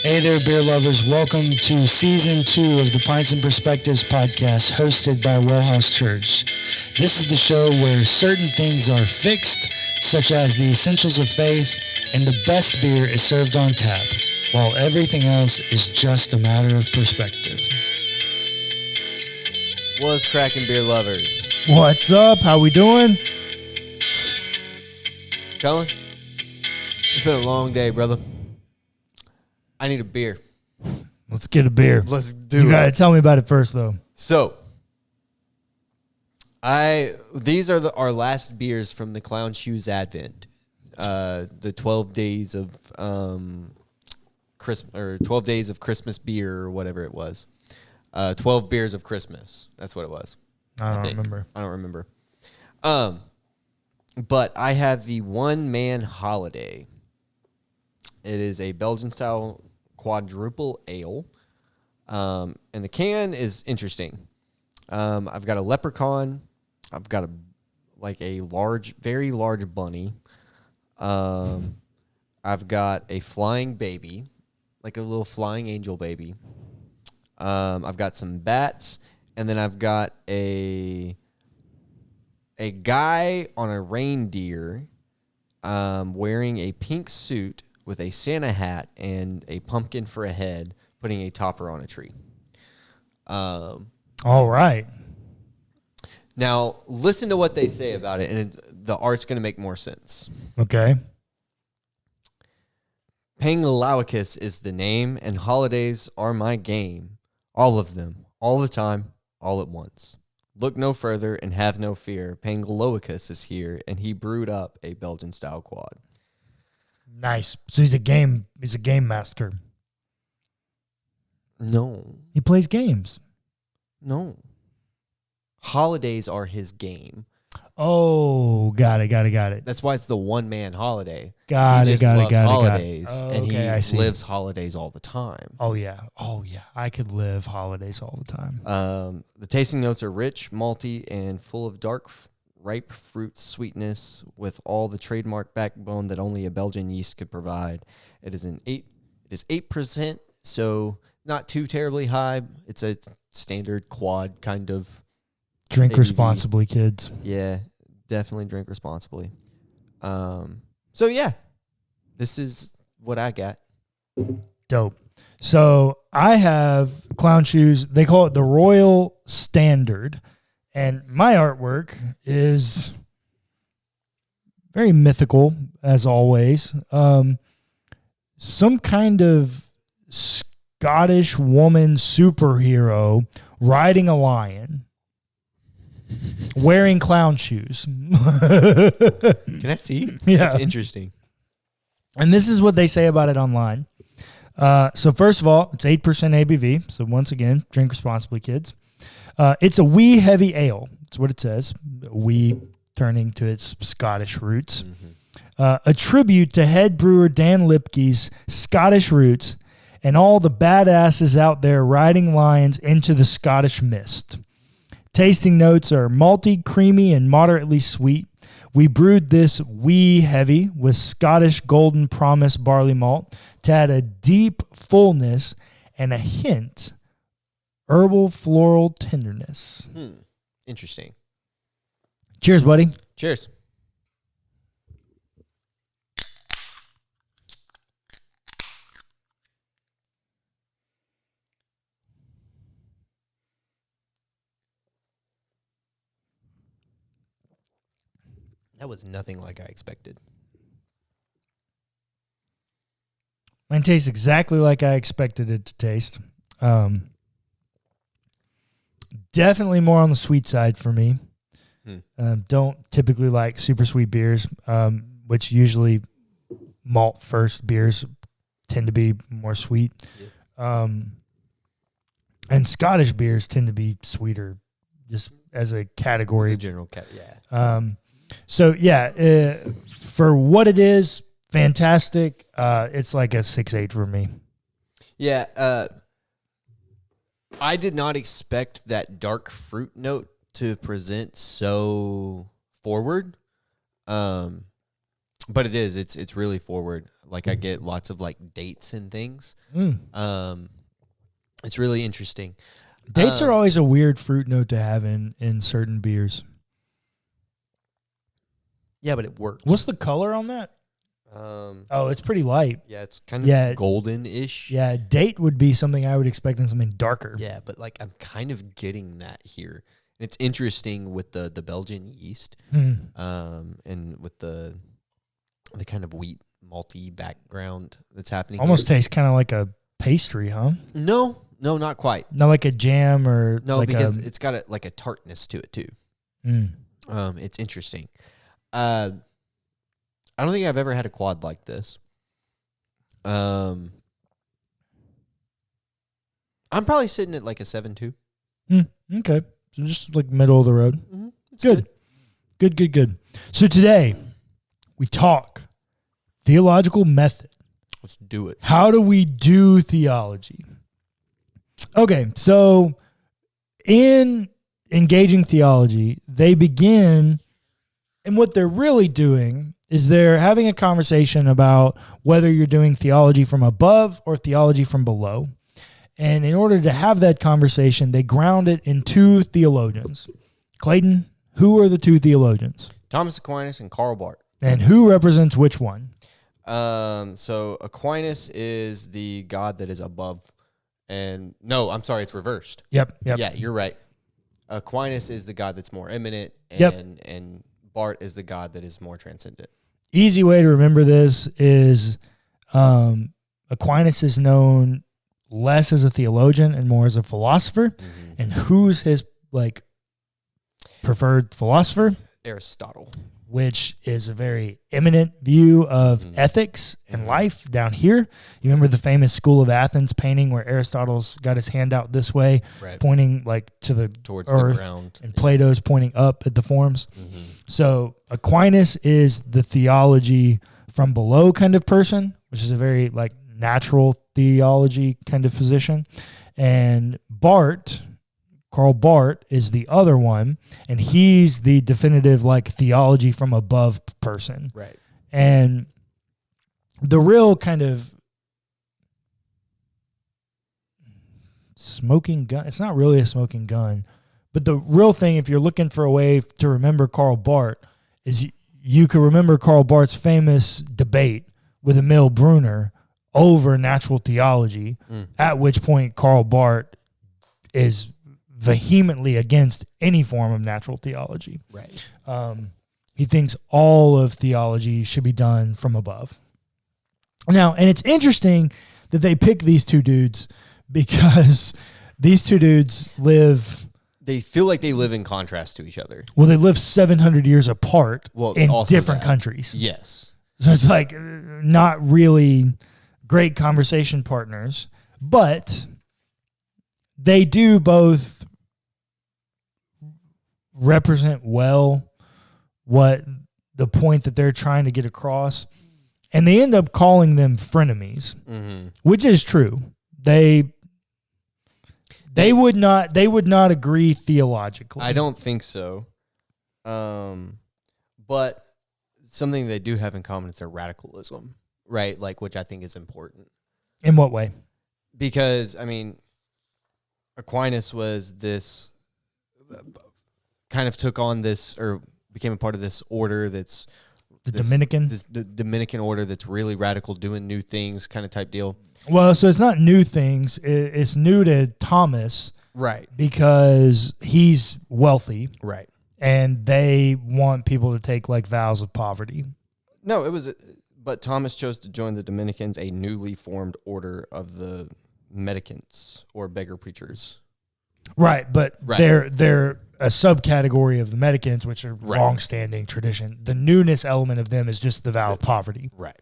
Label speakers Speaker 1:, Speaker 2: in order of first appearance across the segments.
Speaker 1: Hey there, beer lovers. Welcome to Season 2 of the Pints Perspectives podcast hosted by WellHouse Church. This is the show where certain things are fixed, such as the essentials of faith, and the best beer is served on tap, while everything else is just a matter of perspective.
Speaker 2: What's cracking, beer lovers?
Speaker 3: What's up? How we doing?
Speaker 2: Cullen, it's been a long day, brother. I need a beer.
Speaker 3: Let's get a beer.
Speaker 2: Let's do
Speaker 3: You
Speaker 2: it.
Speaker 3: gotta tell me about it first, though.
Speaker 2: So, these are our last beers from the Clown Shoes Advent, the 12 days of Christmas, or 12 days of Christmas beer, or whatever it was. 12 beers of Christmas. That's what it was.
Speaker 3: I don't remember.
Speaker 2: I don't remember. But I have the One Man Holiday. It is a Belgian-style quadruple ale. And the can is interesting. I've got a leprechaun. I've got a very large bunny. I've got a flying baby, like a little flying angel baby. I've got some bats, and then I've got a guy on a reindeer wearing a pink suit with a Santa hat and a pumpkin for a head, putting a topper on a tree.
Speaker 3: All right.
Speaker 2: Now, listen to what they say about it, and the art's going to make more sense.
Speaker 3: Okay.
Speaker 2: Pangalawicus is the name, and holidays are my game. All of them, all the time, all at once. Look no further and have no fear. Pangalawicus is here, and he brewed up a Belgian-style quad.
Speaker 3: Nice. So he's a game master.
Speaker 2: No.
Speaker 3: He plays games.
Speaker 2: No. Holidays are his game.
Speaker 3: Oh, got it.
Speaker 2: That's why it's the one-man holiday.
Speaker 3: Got
Speaker 2: he
Speaker 3: it.
Speaker 2: loves holidays,
Speaker 3: Oh,
Speaker 2: and
Speaker 3: okay, I
Speaker 2: he
Speaker 3: see.
Speaker 2: lives holidays all the time.
Speaker 3: Oh, yeah. I could live holidays all the time.
Speaker 2: The tasting notes are rich, malty, and full of dark, ripe fruit sweetness with all the trademark backbone that only a Belgian yeast could provide. It is 8%, so not too terribly high. It's a standard quad kind of.
Speaker 3: Drink
Speaker 2: ABV.
Speaker 3: responsibly, kids.
Speaker 2: Yeah, definitely drink responsibly. So yeah, this is what I got.
Speaker 3: Dope. So I have Clown Shoes. They call it the Royal Standard. And my artwork is very mythical, as always. Some kind of Scottish woman superhero riding a lion, wearing clown shoes.
Speaker 2: Can I see?
Speaker 3: Yeah.
Speaker 2: That's interesting.
Speaker 3: And this is what they say about it online. So first of all, it's 8% ABV. So once again, drink responsibly, kids. It's a wee heavy ale. That's what it says. Wee turning to its Scottish roots. Mm-hmm. A tribute to head brewer Dan Lipke's Scottish roots and all the badasses out there riding lions into the Scottish mist. Tasting notes are malty, creamy, and moderately sweet. We brewed this wee heavy with Scottish Golden Promise barley malt to add a deep fullness and a hint herbal floral tenderness.
Speaker 2: Interesting.
Speaker 3: Cheers, buddy.
Speaker 2: Cheers. That was nothing like I expected.
Speaker 3: Mine tastes exactly like I expected it to taste. Definitely more on the sweet side for me. Don't typically like super sweet beers, which usually malt first beers tend to be more sweet. Yeah. And Scottish beers tend to be sweeter, just as a category.
Speaker 2: It's a general yeah.
Speaker 3: So yeah, for what it is, fantastic. It's like a 6.8 for me.
Speaker 2: Yeah, I did not expect that dark fruit note to present so forward. But it is. It's really forward. Like I get lots of like dates and things.
Speaker 3: Mm.
Speaker 2: It's really interesting.
Speaker 3: Dates are always a weird fruit note to have in certain beers.
Speaker 2: Yeah, but it works.
Speaker 3: What's the color on that? Oh, it's pretty light.
Speaker 2: Yeah, it's kind of golden-ish.
Speaker 3: Yeah, date would be something I would expect in something darker.
Speaker 2: Yeah, but like I'm kind of getting that here. And it's interesting with the Belgian yeast, and with the kind of wheat malty background that's happening.
Speaker 3: Almost tastes kind of like a pastry, huh?
Speaker 2: No, not quite.
Speaker 3: Not like a jam or
Speaker 2: because it's got like a tartness to it too. It's interesting. I don't think I've ever had a quad like this. I'm probably sitting at like a 7.2.
Speaker 3: Okay. So just like middle of the road.
Speaker 2: Mm-hmm. It's
Speaker 3: Good. So today we talk theological method.
Speaker 2: Let's do it.
Speaker 3: How do we do theology? Okay, so in engaging theology, they begin, and what they're really doing is they're having a conversation about whether you're doing theology from above or theology from below. And in order to have that conversation, they ground it in two theologians. Clayton, who are the two theologians?
Speaker 2: Thomas Aquinas and Karl Barth.
Speaker 3: And who represents which one?
Speaker 2: So Aquinas is the God that is above, and no, I'm sorry, it's reversed.
Speaker 3: Yep.
Speaker 2: Yeah, you're right. Aquinas is the God that's more immanent, and Barth is the God that is more transcendent.
Speaker 3: Easy way to remember this is Aquinas is known less as a theologian and more as a philosopher. Mm-hmm. And who's his preferred philosopher?
Speaker 2: Aristotle.
Speaker 3: Which is a very eminent view of ethics and life down here. You remember the famous School of Athens painting where Aristotle's got his hand out this way, pointing like towards earth, the ground, and Plato's pointing up at the forms. Mm-hmm. So Aquinas is the theology from below kind of person, which is a very like natural theology kind of position. And Karl Barth is the other one, and he's the definitive like theology from above person.
Speaker 2: Right.
Speaker 3: And the real kind of smoking gun, it's not really a smoking gun, but the real thing, if you're looking for a way to remember Karl Barth, is you could remember Karl Barth's famous debate with Emil Brunner over natural theology, at which point Karl Barth is vehemently against any form of natural theology.
Speaker 2: Right.
Speaker 3: He thinks all of theology should be done from above. Now, and it's interesting that they pick these two dudes because these two dudes live...
Speaker 2: They feel like they live in contrast to each other.
Speaker 3: Well, they live 700 years apart in different countries.
Speaker 2: Yes.
Speaker 3: So it's like not really great conversation partners, but they do both represent well what the point that they're trying to get across, and they end up calling them frenemies, which is true. They would not agree theologically.
Speaker 2: I don't think so. But something they do have in common is their radicalism, right? Like, which I think is important.
Speaker 3: In what way?
Speaker 2: Because I mean, Aquinas was this kind of took on this or became a part of this order that's
Speaker 3: the
Speaker 2: Dominican order that's really radical, doing new things kind of type deal.
Speaker 3: Well, so it's not new things. It's new to Thomas.
Speaker 2: Right.
Speaker 3: Because he's wealthy.
Speaker 2: Right.
Speaker 3: And they want people to take like vows of poverty.
Speaker 2: No, but Thomas chose to join the Dominicans, a newly formed order of the Mendicants or beggar preachers.
Speaker 3: Right, but they're a subcategory of the Mendicants, which are long-standing tradition. The newness element of them is just the vow of poverty.
Speaker 2: Right.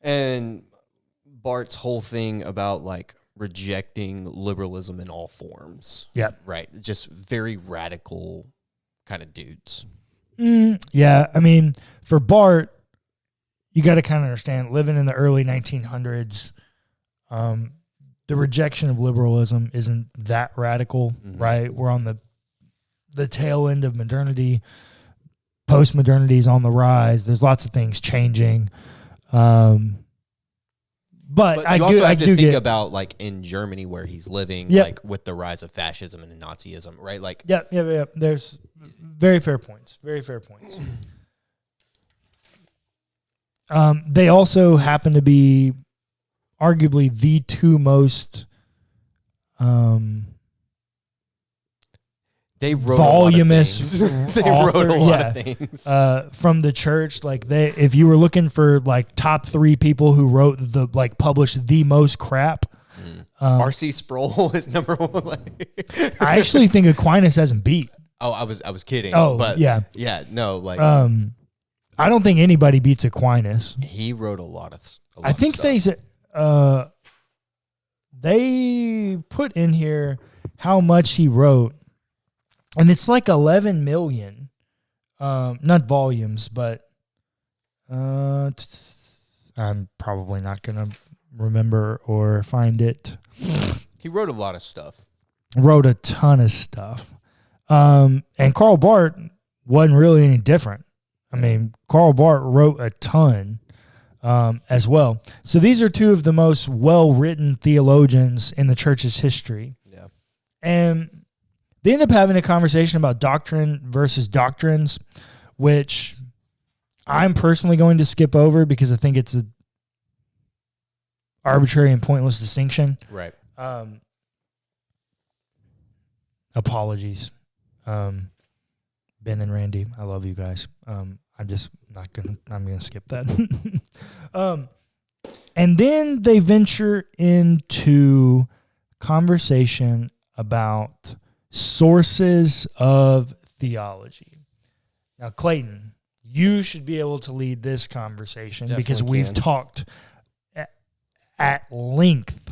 Speaker 2: And Barth's whole thing about like rejecting liberalism in all forms.
Speaker 3: Yeah.
Speaker 2: Right. Just very radical kind of dudes.
Speaker 3: Yeah. I mean, for Barth, you got to kind of understand, living in the early 1900s, the rejection of liberalism isn't that radical, right? We're on the tail end of modernity. postmodernity is on the rise. There's lots of things changing. But
Speaker 2: you also have to think
Speaker 3: get
Speaker 2: about like in Germany where he's living,
Speaker 3: Yep.
Speaker 2: like with the rise of fascism and Nazism, right? Like,
Speaker 3: Yeah. There's very fair points. Very fair points. They also happen to be arguably the two most
Speaker 2: they wrote
Speaker 3: voluminous
Speaker 2: a lot of things. They wrote a lot of things
Speaker 3: from the church. Like if you were looking for like top 3 people who wrote published the most crap,
Speaker 2: R.C. Sproul is number 1.
Speaker 3: I actually think Aquinas hasn't beat.
Speaker 2: Oh, I was kidding.
Speaker 3: Oh,
Speaker 2: but
Speaker 3: yeah.
Speaker 2: No, like
Speaker 3: I don't think anybody beats Aquinas.
Speaker 2: he wrote a lot of.
Speaker 3: I think they put in here how much he wrote, and it's like 11 million, not volumes, but I'm probably not gonna remember or find it.
Speaker 2: He wrote a lot of stuff.
Speaker 3: Wrote a ton of stuff, and Karl Barth wasn't really any different. I mean, Karl Barth wrote a ton as well. So these are two of the most well-written theologians in the church's history.
Speaker 2: Yeah.
Speaker 3: And they end up having a conversation about doctrine versus doctrines, which I'm personally going to skip over because I think it's an arbitrary and pointless distinction.
Speaker 2: Right.
Speaker 3: Apologies. Ben and Randy, I love you guys. I'm going to skip that. And then they venture into conversation about sources of theology. Now, Clayton, you should be able to lead this conversation because we've talked at length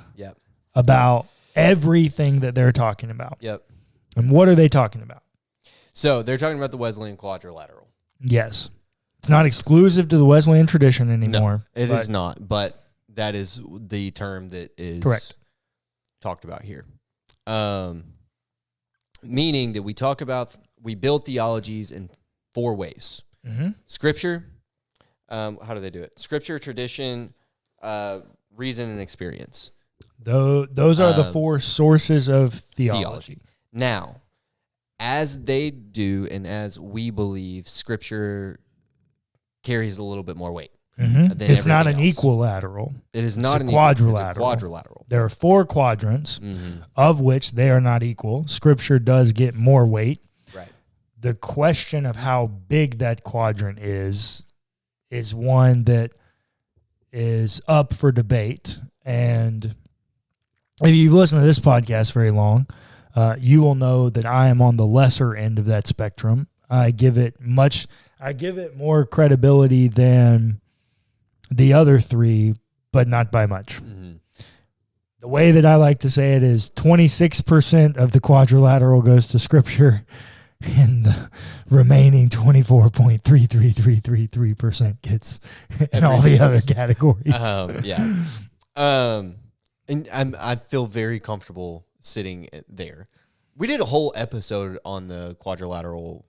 Speaker 3: about everything that they're talking about.
Speaker 2: Yep.
Speaker 3: And what are they talking about?
Speaker 2: So they're talking about the Wesleyan quadrilateral.
Speaker 3: Yes. It's not exclusive to the Wesleyan tradition anymore.
Speaker 2: No, it is not, but that is the term that is
Speaker 3: correct.
Speaker 2: Talked about here. Meaning that we build theologies in 4 ways.
Speaker 3: Mm-hmm.
Speaker 2: Scripture, how do they do it? Scripture, tradition, reason, and experience.
Speaker 3: Those are the 4 sources of theology.
Speaker 2: Now, as they do and as we believe, Scripture carries a little bit more weight.
Speaker 3: Mm-hmm. It's not an
Speaker 2: else.
Speaker 3: equilateral.
Speaker 2: It is not
Speaker 3: a quadrilateral.
Speaker 2: It's a quadrilateral.
Speaker 3: There are 4 quadrants, of which they are not equal. Scripture does get more weight.
Speaker 2: Right.
Speaker 3: The question of how big that quadrant is one that is up for debate. And if you've listened to this podcast very long, you will know that I am on the lesser end of that spectrum. I give it more credibility than the other 3, but not by much. Mm-hmm. The way that I like to say it is 26% of the quadrilateral goes to Scripture, and the remaining 24.33333% gets in all the other categories.
Speaker 2: And I feel very comfortable sitting there. We did a whole episode on the quadrilateral.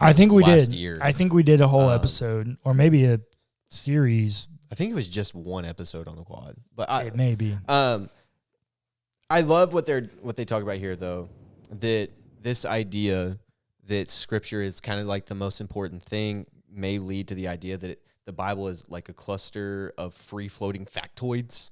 Speaker 3: I think we
Speaker 2: last
Speaker 3: did.
Speaker 2: Year.
Speaker 3: I think we did a whole episode, or maybe a series.
Speaker 2: I think it was just one episode on the quad, but
Speaker 3: it may be.
Speaker 2: I love what they talk about here, though. That this idea that Scripture is kind of like the most important thing may lead to the idea that the Bible is like a cluster of free-floating factoids.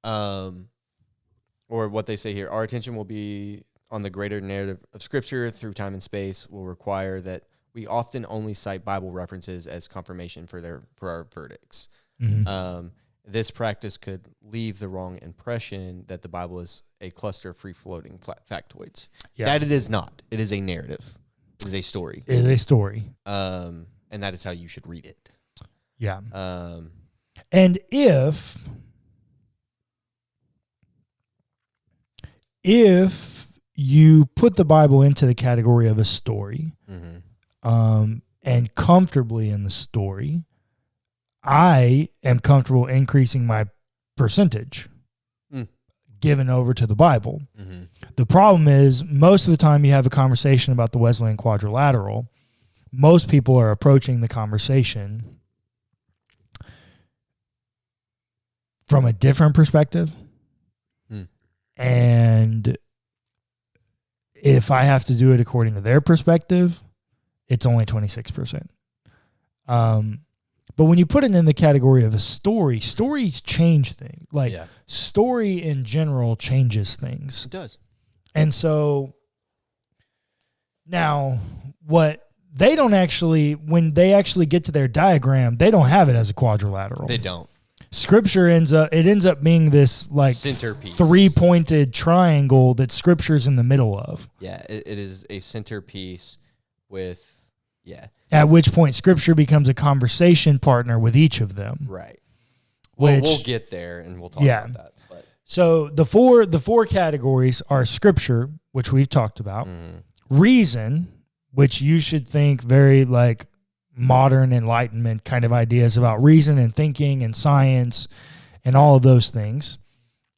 Speaker 2: Or what they say here, our attention will be on the greater narrative of Scripture through time and space will require that we often only cite Bible references as confirmation for our verdicts. Mm-hmm. This practice could leave the wrong impression that the Bible is a cluster of free-floating factoids. Yeah. That it is not. It is a narrative. It is a story.
Speaker 3: It is a story.
Speaker 2: And that is how you should read it.
Speaker 3: Yeah. And if you put the Bible into the category of a story, and comfortably in the story, I am comfortable increasing my percentage given over to the Bible. Mm-hmm. The problem is most of the time you have a conversation about the Wesleyan quadrilateral, most people are approaching the conversation from a different perspective. And if I have to do it according to their perspective, it's only 26%. But when you put it in the category of a story, stories change things. Like story in general changes things.
Speaker 2: It does.
Speaker 3: And so now what they don't actually, when they actually get to their diagram, they don't have it as a quadrilateral.
Speaker 2: They don't.
Speaker 3: Scripture ends up being this like
Speaker 2: centerpiece,
Speaker 3: 3-pointed triangle that Scripture's in the middle of.
Speaker 2: Yeah, it is a centerpiece with,
Speaker 3: At which point Scripture becomes a conversation partner with each of them.
Speaker 2: Right. Well, we'll get there and we'll talk about that. But.
Speaker 3: So the four categories are Scripture, which we've talked about, reason, which you should think very like modern Enlightenment kind of ideas about reason and thinking and science and all of those things.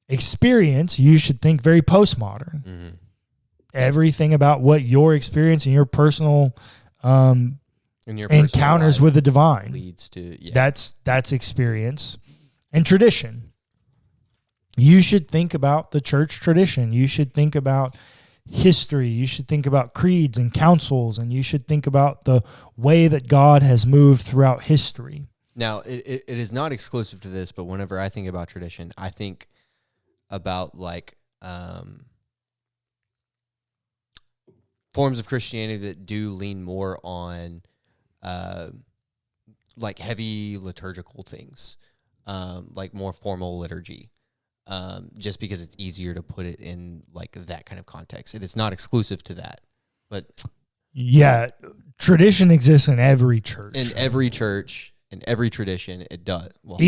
Speaker 3: Experience, you should think very postmodern. Everything about what your experience and your personal encounters with the divine
Speaker 2: leads to
Speaker 3: that's experience. And tradition, you should think about the church tradition. You should think about history. You should think about creeds and councils, and you should think about the way that God has moved throughout history.
Speaker 2: Now, it is not exclusive to this, but whenever I think about tradition, I think about like forms of Christianity that do lean more on like heavy liturgical things, like more formal liturgy, just because it's easier to put it in like that kind of context. It is not exclusive to that, but
Speaker 3: tradition exists in every church.
Speaker 2: In every church, in every tradition, it does. Well,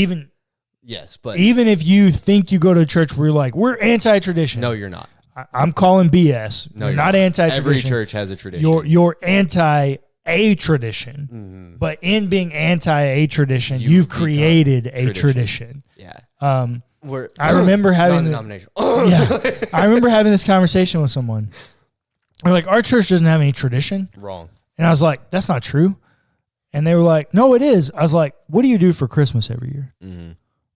Speaker 2: but
Speaker 3: even if you think you go to a church where you're like, we're anti-tradition.
Speaker 2: No, you're not.
Speaker 3: I'm calling BS.
Speaker 2: No,
Speaker 3: you're not anti-tradition.
Speaker 2: Every church has a tradition.
Speaker 3: You're anti-a tradition, but in being anti-a tradition, you've created a tradition.
Speaker 2: Yeah.
Speaker 3: I remember having I remember having this conversation with someone. They're like, our church doesn't have any tradition.
Speaker 2: Wrong.
Speaker 3: And I was like, that's not true. And they were like, no, it is. I was like, what do you do for Christmas every year?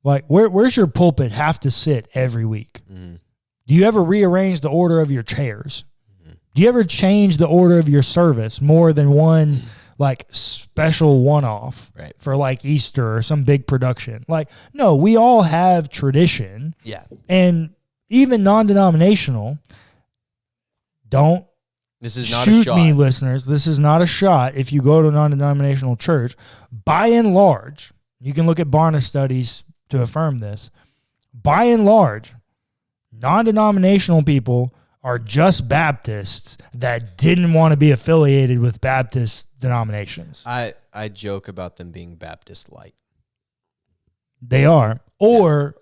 Speaker 3: Like, where's your pulpit have to sit every week? Do you ever rearrange the order of your chairs? Do you ever change the order of your service more than one like special one-off for like Easter or some big production? Like, no, we all have tradition.
Speaker 2: Yeah.
Speaker 3: And even non-denominational,
Speaker 2: this is not
Speaker 3: shoot
Speaker 2: a shot.
Speaker 3: me, listeners. This is not a shot. If you go to a non-denominational church, by and large, you can look at Barna studies to affirm this. By and large, non-denominational people are just Baptists that didn't want to be affiliated with Baptist denominations.
Speaker 2: I joke about them being Baptist light.
Speaker 3: They are. Or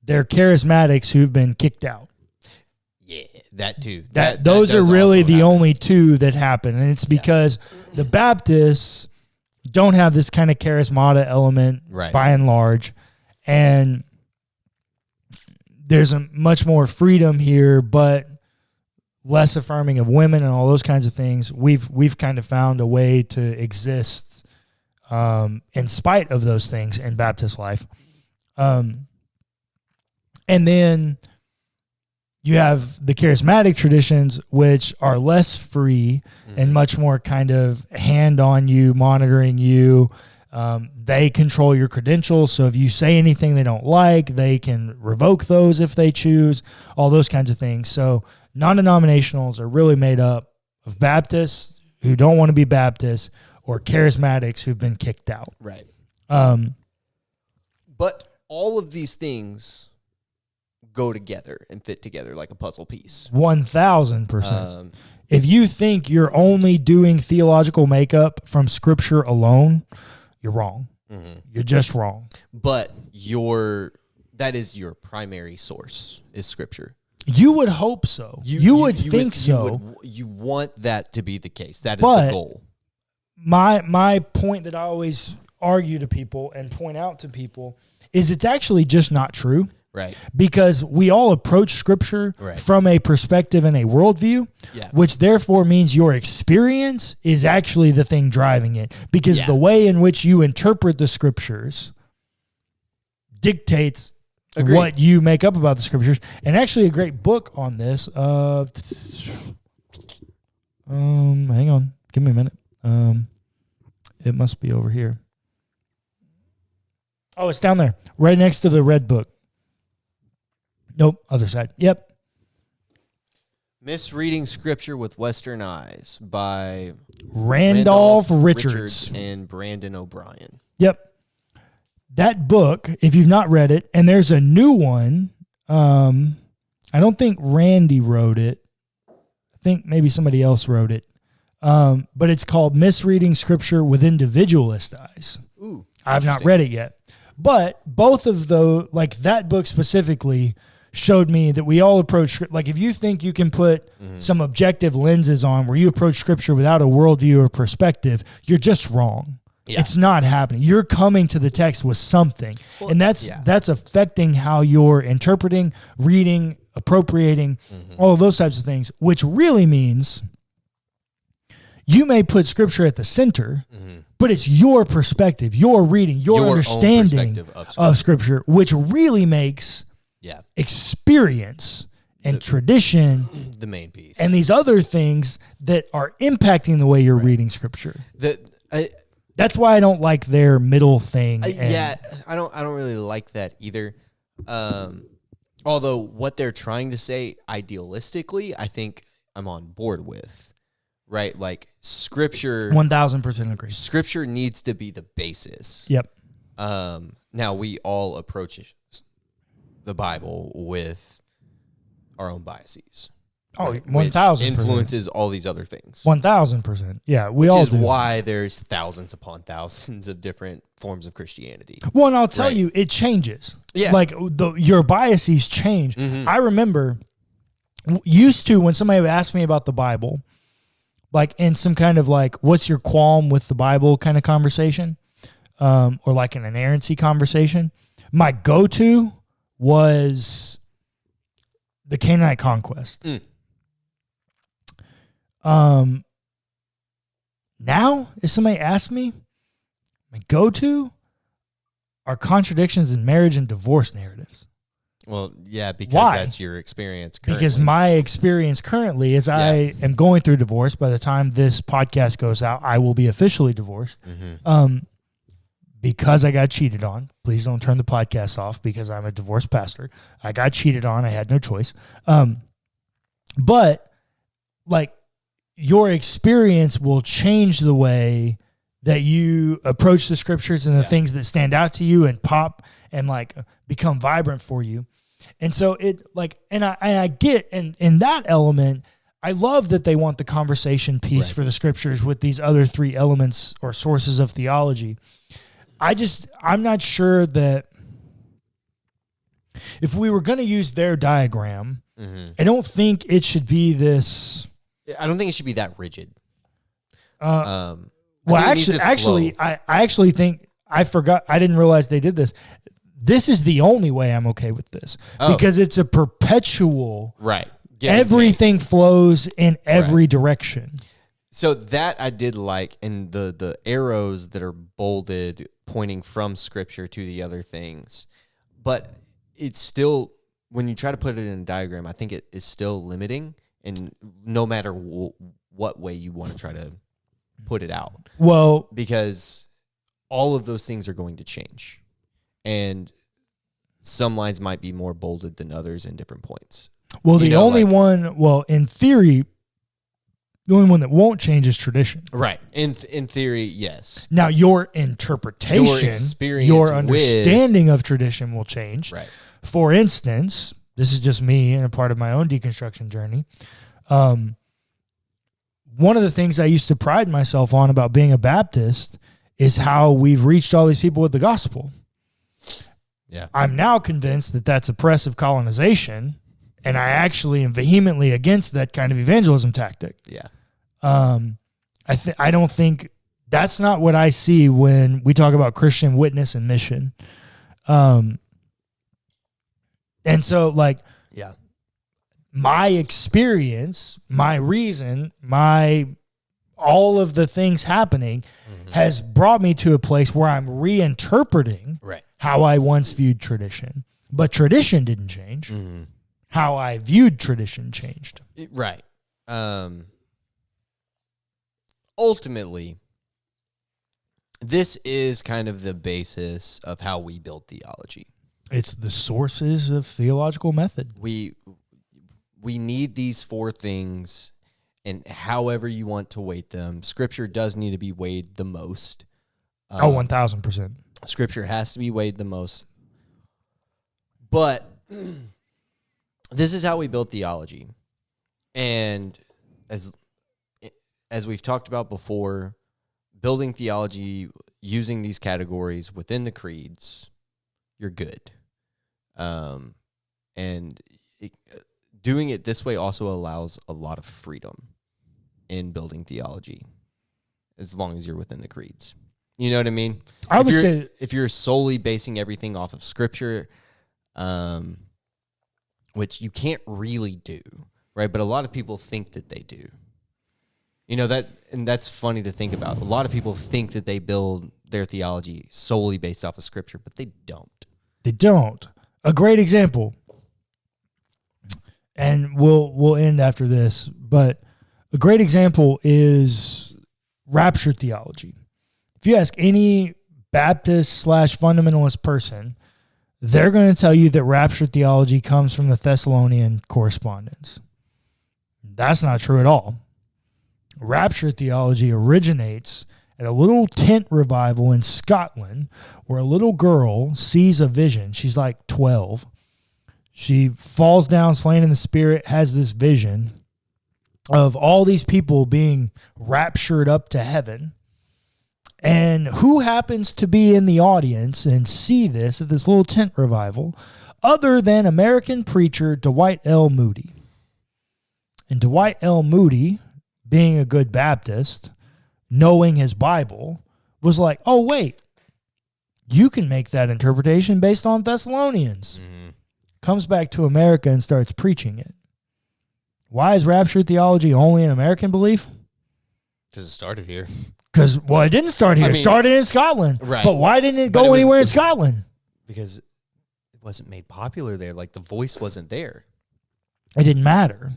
Speaker 3: they're charismatics who've been kicked out.
Speaker 2: Yeah, that too.
Speaker 3: Those are really the only two that happen. And it's because the Baptists don't have this kind of charismata element by and large. And there's a much more freedom here, but less affirming of women and all those kinds of things. We've kind of found a way to exist in spite of those things in Baptist life. And then you have the charismatic traditions, which are less free and much more kind of hand on you, monitoring you. They control your credentials, so if you say anything they don't like, they can revoke those if they choose, all those kinds of things. So non-denominationals are really made up of Baptists who don't want to be Baptists or charismatics who've been kicked out.
Speaker 2: Right. But all of these things go together and fit together like a puzzle piece.
Speaker 3: 1,000%. If you think you're only doing theological makeup from Scripture alone, you're wrong. You're just wrong.
Speaker 2: But that is your primary source, is Scripture.
Speaker 3: You would hope so. You would think so.
Speaker 2: You want that to be the case. That is the goal.
Speaker 3: My point that I always argue to people and point out to people is it's actually just not true.
Speaker 2: Right.
Speaker 3: Because we all approach Scripture
Speaker 2: Right.
Speaker 3: from a perspective and a worldview,
Speaker 2: Yeah.
Speaker 3: which therefore means your experience is actually the thing driving it. Because the way in which you interpret the Scriptures dictates
Speaker 2: Agreed.
Speaker 3: what you make up about the Scriptures. And actually a great book on this. Hang on. Give me a minute. It must be over here. Oh, it's down there, right next to the red book. Nope, other side. Yep.
Speaker 2: Misreading Scripture with Western Eyes by
Speaker 3: Randolph Richards.
Speaker 2: and Brandon O'Brien.
Speaker 3: Yep. That book, if you've not read it, and there's a new one, I don't think Randy wrote it. I think maybe somebody else wrote it. But it's called Misreading Scripture with Individualist Eyes.
Speaker 2: Ooh,
Speaker 3: I've not read it yet. But both of those, like that book specifically, showed me that we all approach, like if you think you can put some objective lenses on where you approach Scripture without a worldview or perspective, you're just wrong. Yeah. It's not happening. You're coming to the text with something. Well, and that's affecting how you're interpreting, reading, appropriating, all of those types of things, which really means you may put Scripture at the center, but it's your perspective, your reading, your understanding of Scripture, which really makes experience and tradition
Speaker 2: the main piece.
Speaker 3: And these other things that are impacting the way you're reading Scripture. That's why I don't like their middle thing.
Speaker 2: I don't really like that either. Although what they're trying to say idealistically, I think I'm on board with. Right? Like Scripture
Speaker 3: 1000% agree.
Speaker 2: Scripture needs to be the basis.
Speaker 3: Yep.
Speaker 2: Now we all approach the Bible with our own biases.
Speaker 3: Oh,
Speaker 2: right?
Speaker 3: 1000%.
Speaker 2: Influences all these other things.
Speaker 3: 1000%. Yeah, we
Speaker 2: Which
Speaker 3: all
Speaker 2: is
Speaker 3: do.
Speaker 2: why there's thousands upon thousands of different forms of Christianity.
Speaker 3: Well, and I'll tell you, it changes.
Speaker 2: Yeah.
Speaker 3: Like your biases change. I remember used to when somebody would ask me about the Bible, like in some kind of like, what's your qualm with the Bible kind of conversation, or like an inerrancy conversation, my go-to was the Canaanite conquest. Now, if somebody asks me, my go-to are contradictions in marriage and divorce narratives.
Speaker 2: Well, yeah, because that's your experience currently.
Speaker 3: Because my experience currently is I am going through divorce. By the time this podcast goes out, I will be officially divorced. Because I got cheated on. Please don't turn the podcast off because I'm a divorced pastor. I got cheated on. I had no choice. But like your experience will change the way that you approach the Scriptures and the things that stand out to you and pop and like become vibrant for you. And so it like, and I get in that element, I love that they want the conversation piece for the Scriptures with these other three elements or sources of theology. I'm not sure that if we were going to use their diagram, I don't think it should be this.
Speaker 2: I don't think it should be that rigid.
Speaker 3: Well, I actually think I forgot. I didn't realize they did this. This is the only way I'm okay with this because it's a perpetual.
Speaker 2: Right.
Speaker 3: Everything flows in every direction.
Speaker 2: So that I did like, and the arrows that are bolded pointing from Scripture to the other things. But it's still, when you try to put it in a diagram, I think it is still limiting, and no matter what way you want to try to put it out.
Speaker 3: Well,
Speaker 2: because all of those things are going to change. And some lines might be more bolded than others in different points.
Speaker 3: Well, the only one, in theory, the only one that won't change is tradition.
Speaker 2: Right. In theory, yes.
Speaker 3: Now, your interpretation, your understanding of tradition will change.
Speaker 2: Right.
Speaker 3: For instance, this is just me and a part of my own deconstruction journey. One of the things I used to pride myself on about being a Baptist is how we've reached all these people with the gospel.
Speaker 2: Yeah.
Speaker 3: I'm now convinced that that's oppressive colonization, and I actually am vehemently against that kind of evangelism tactic.
Speaker 2: Yeah.
Speaker 3: I don't think that's not what I see when we talk about Christian witness and mission. And so, like,
Speaker 2: Yeah.
Speaker 3: my experience, my reason, all of the things happening has brought me to a place where I'm reinterpreting
Speaker 2: Right.
Speaker 3: how I once viewed tradition. But tradition didn't change. How I viewed tradition changed.
Speaker 2: Right. Ultimately, this is kind of the basis of how we build theology.
Speaker 3: It's the sources of theological method.
Speaker 2: We need these four things, and however you want to weight them, Scripture does need to be weighed the most.
Speaker 3: 1,000%.
Speaker 2: Scripture has to be weighed the most. But this is how we build theology. And as we've talked about before, building theology using these categories within the creeds, you're good. Doing it this way also allows a lot of freedom in building theology, as long as you're within the creeds. You know what I mean?
Speaker 3: I would say
Speaker 2: if you're solely basing everything off of Scripture, which you can't really do, right? But a lot of people think that they do. You know, that's funny to think about. A lot of people think that they build their theology solely based off of Scripture, but they don't.
Speaker 3: They don't. A great example, and we'll end after this, but a great example is Rapture Theology. If you ask any Baptist/fundamentalist person, they're going to tell you that Rapture Theology comes from the Thessalonian correspondence. That's not true at all. Rapture Theology originates at a little tent revival in Scotland where a little girl sees a vision. She's like 12. She falls down, slain in the spirit, has this vision of all these people being raptured up to heaven. And who happens to be in the audience and see this at this little tent revival other than American preacher Dwight L. Moody? And Dwight L. Moody, being a good Baptist, knowing his Bible, was like, oh, wait, you can make that interpretation based on Thessalonians. Comes back to America and starts preaching it. Why is Rapture Theology only an American belief?
Speaker 2: Because it started here.
Speaker 3: Because, well, it didn't start here. It started in Scotland.
Speaker 2: Right.
Speaker 3: But why didn't it go anywhere in Scotland?
Speaker 2: Because it wasn't made popular there. Like, the voice wasn't there.
Speaker 3: It didn't matter.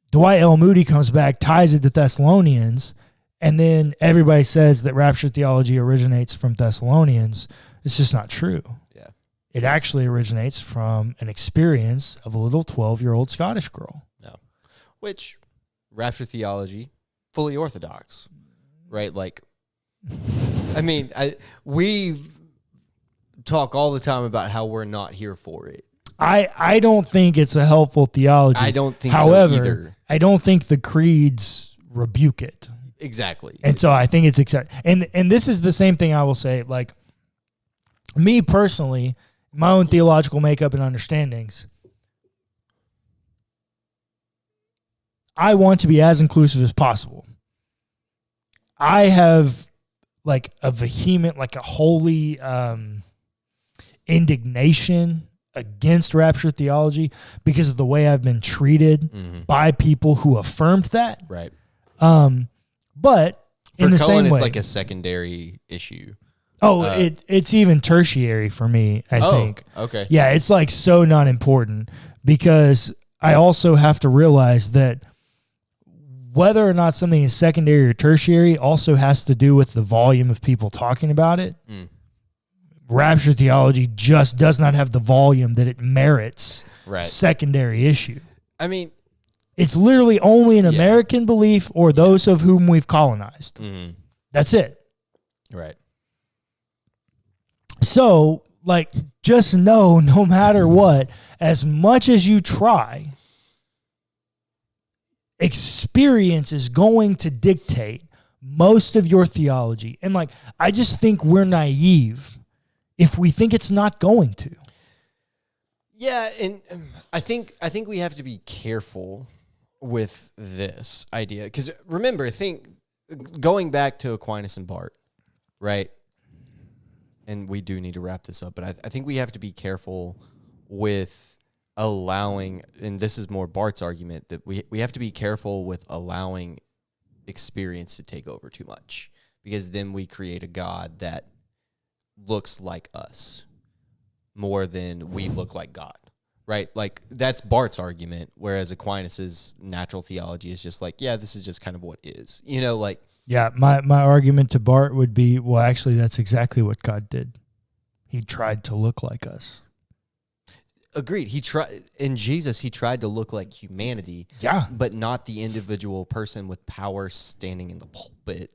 Speaker 3: Dwight L. Moody comes back, ties it to Thessalonians, and then everybody says that Rapture Theology originates from Thessalonians. It's just not true.
Speaker 2: Yeah.
Speaker 3: It actually originates from an experience of a little 12-year-old Scottish girl.
Speaker 2: No. Which, Rapture Theology, fully orthodox, right? Like, I mean, we talk all the time about how we're not here for it.
Speaker 3: I don't think it's a helpful theology.
Speaker 2: I don't think
Speaker 3: However,
Speaker 2: so either.
Speaker 3: I don't think the creeds rebuke it.
Speaker 2: Exactly.
Speaker 3: And so I think it's exciting. And this is the same thing I will say. Like, me personally, my own theological makeup and understandings, I want to be as inclusive as possible. I have like a vehement, like a holy indignation against Rapture Theology because of the way I've been treated by people who affirmed that.
Speaker 2: Right.
Speaker 3: But
Speaker 2: For
Speaker 3: in the
Speaker 2: Cullen,
Speaker 3: same way,
Speaker 2: it's like a secondary issue.
Speaker 3: Oh, it's even tertiary for me, I think.
Speaker 2: Okay.
Speaker 3: Yeah, it's like so not important because I also have to realize that whether or not something is secondary or tertiary also has to do with the volume of people talking about it. Rapture Theology just does not have the volume that it merits secondary issue.
Speaker 2: I mean,
Speaker 3: it's literally only an American belief or those of whom we've colonized. That's it.
Speaker 2: Right.
Speaker 3: So, like, just know, no matter what, as much as you try, experience is going to dictate most of your theology. And, like, I just think we're naive if we think it's not going to.
Speaker 2: Yeah, and I think we have to be careful with this idea. Because remember, going back to Aquinas and Bart, right? And we do need to wrap this up, but I think we have to be careful with allowing, and this is more Bart's argument, that we have to be careful with allowing experience to take over too much, because then we create a God that looks like us more than we look like God, right? Like, that's Bart's argument, whereas Aquinas's natural theology is just like, yeah, this is just kind of what is, like.
Speaker 3: Yeah, my argument to Bart would be, well, actually, that's exactly what God did. He tried to look like us.
Speaker 2: Agreed. In Jesus, he tried to look like humanity, but not the individual person with power standing in the pulpit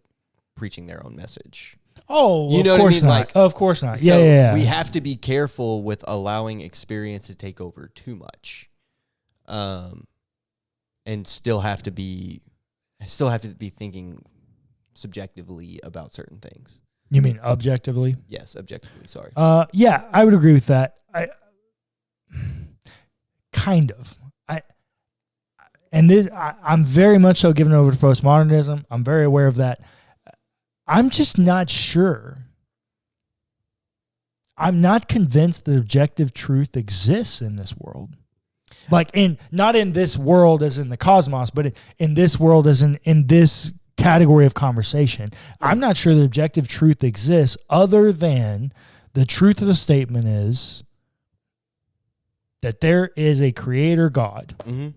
Speaker 2: preaching their own message.
Speaker 3: Oh,
Speaker 2: you know
Speaker 3: of course
Speaker 2: what I mean?
Speaker 3: not.
Speaker 2: Like,
Speaker 3: of course not.
Speaker 2: So
Speaker 3: Yeah.
Speaker 2: We have to be careful with allowing experience to take over too much, and still have to be thinking subjectively about certain things.
Speaker 3: You mean objectively?
Speaker 2: Yes, objectively. Sorry.
Speaker 3: Yeah, I would agree with that. I'm very much so given over to postmodernism. I'm very aware of that. I'm just not sure. I'm not convinced that objective truth exists in this world. Like, not in this world as in the cosmos, but in this world as in this category of conversation. I'm not sure that objective truth exists, other than the truth of the statement is that there is a creator God.
Speaker 2: Mm-hmm.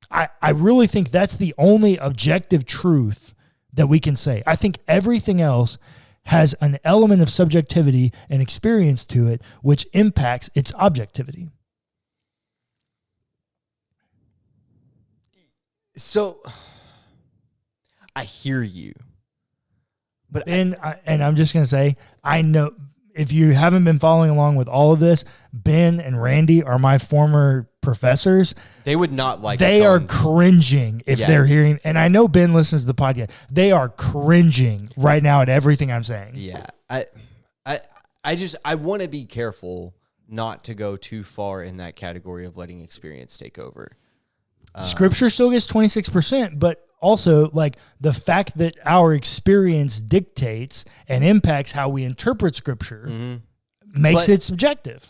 Speaker 3: I really think that's the only objective truth that we can say. I think everything else has an element of subjectivity and experience to it, which impacts its objectivity.
Speaker 2: So, I hear you, but
Speaker 3: and I'm just going to say, I know, if you haven't been following along with all of this, Ben and Randy are my former professors.
Speaker 2: They would not like.
Speaker 3: They are cringing if they're hearing, and I know Ben listens to the podcast. They are cringing right now at everything I'm saying.
Speaker 2: Yeah, I want to be careful not to go too far in that category of letting experience take over.
Speaker 3: Scripture still gets 26%, but also, like, the fact that our experience dictates and impacts how we interpret Scripture makes it subjective.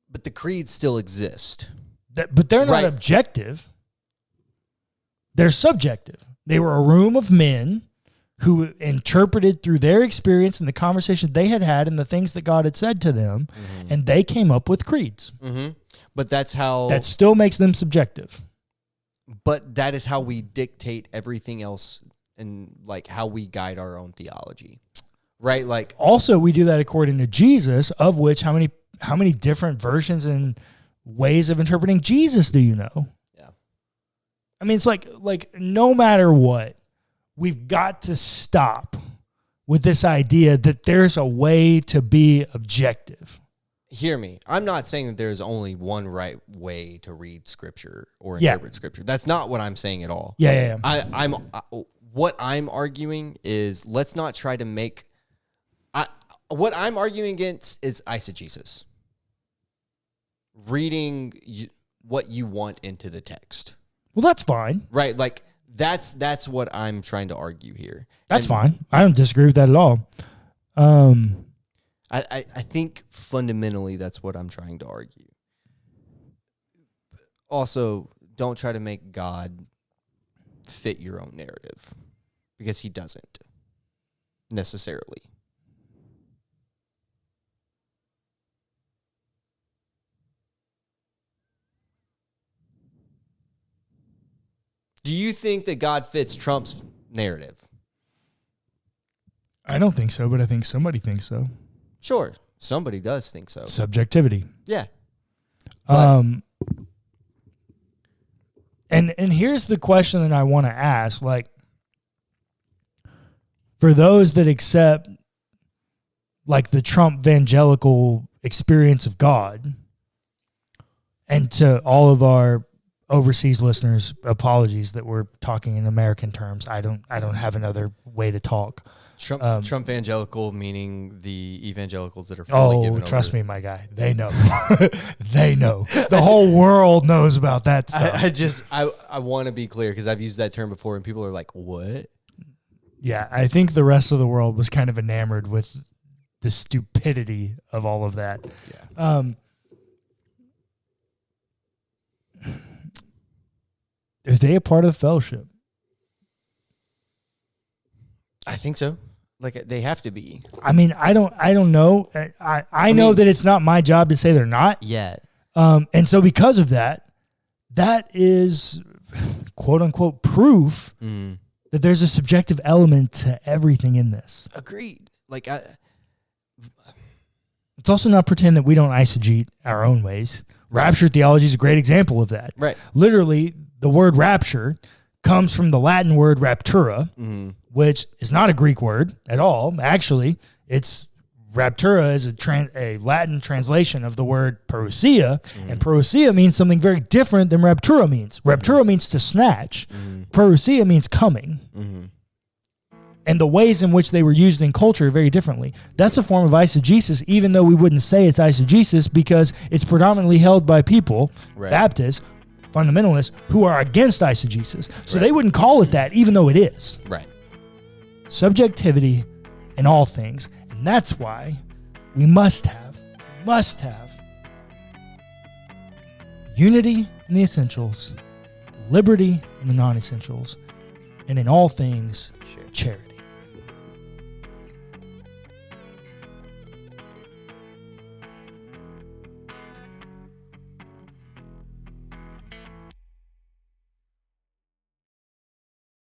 Speaker 2: But the creeds still exist.
Speaker 3: But they're not objective. They're subjective. They were a room of men who interpreted through their experience and the conversation they had and the things that God had said to them, and they came up with creeds.
Speaker 2: Mm-hmm. But that's how...
Speaker 3: That still makes them subjective.
Speaker 2: But that is how we dictate everything else, and like how we guide our own theology, right? Like,
Speaker 3: also, we do that according to Jesus, of which how many different versions and ways of interpreting Jesus do you know?
Speaker 2: Yeah.
Speaker 3: I mean, it's like no matter what, we've got to stop with this idea that there's a way to be objective.
Speaker 2: Hear me. I'm not saying that there's only one right way to read Scripture or interpret Scripture. That's not what I'm saying at all.
Speaker 3: Yeah.
Speaker 2: What I'm arguing is, let's not try to make... what I'm arguing against is eisegesis. Reading what you want into the text.
Speaker 3: Well, that's fine.
Speaker 2: Right? Like, that's what I'm trying to argue here.
Speaker 3: That's fine. I don't disagree with that at all.
Speaker 2: I think fundamentally that's what I'm trying to argue. Also, don't try to make God fit your own narrative, because he doesn't necessarily. Do you think that God fits Trump's narrative?
Speaker 3: I don't think so, but I think somebody thinks so.
Speaker 2: Sure, somebody does think so.
Speaker 3: Subjectivity.
Speaker 2: Yeah.
Speaker 3: And here's the question that I want to ask, like, for those that accept, like, the Trump evangelical experience of God, and to all of our overseas listeners, apologies that we're talking in American terms. I don't have another way to talk.
Speaker 2: Trump evangelical, meaning the evangelicals that are fully given over.
Speaker 3: Trust me, my guy. They know. They know. The whole world knows about that stuff.
Speaker 2: I want to be clear, because I've used that term before and people are like, what?
Speaker 3: Yeah, I think the rest of the world was kind of enamored with the stupidity of all of that.
Speaker 2: Yeah.
Speaker 3: Are they a part of the fellowship?
Speaker 2: I think so. Like, they have to be.
Speaker 3: I mean, I don't know. I know that it's not my job to say they're not.
Speaker 2: Yeah.
Speaker 3: And so because of that, that is quote unquote proof that there's a subjective element to everything in this.
Speaker 2: Agreed. Like,
Speaker 3: Let's also not pretend that we don't eisegete our own ways. Rapture theology is a great example of that.
Speaker 2: Right.
Speaker 3: Literally, the word rapture comes from the Latin word raptura, which is not a Greek word at all. Actually, it's raptura is a Latin translation of the word parousia, and parousia means something very different than raptura means. Raptura means to snatch. Parousia means coming. And the ways in which they were used in culture very differently. That's a form of eisegesis, even though we wouldn't say it's eisegesis because it's predominantly held by people, Baptists, fundamentalists, who are against eisegesis. So they wouldn't call it that, even though it is.
Speaker 2: Right.
Speaker 3: Subjectivity in all things. And that's why we must have unity in the essentials, liberty in the non-essentials, and in all things, charity.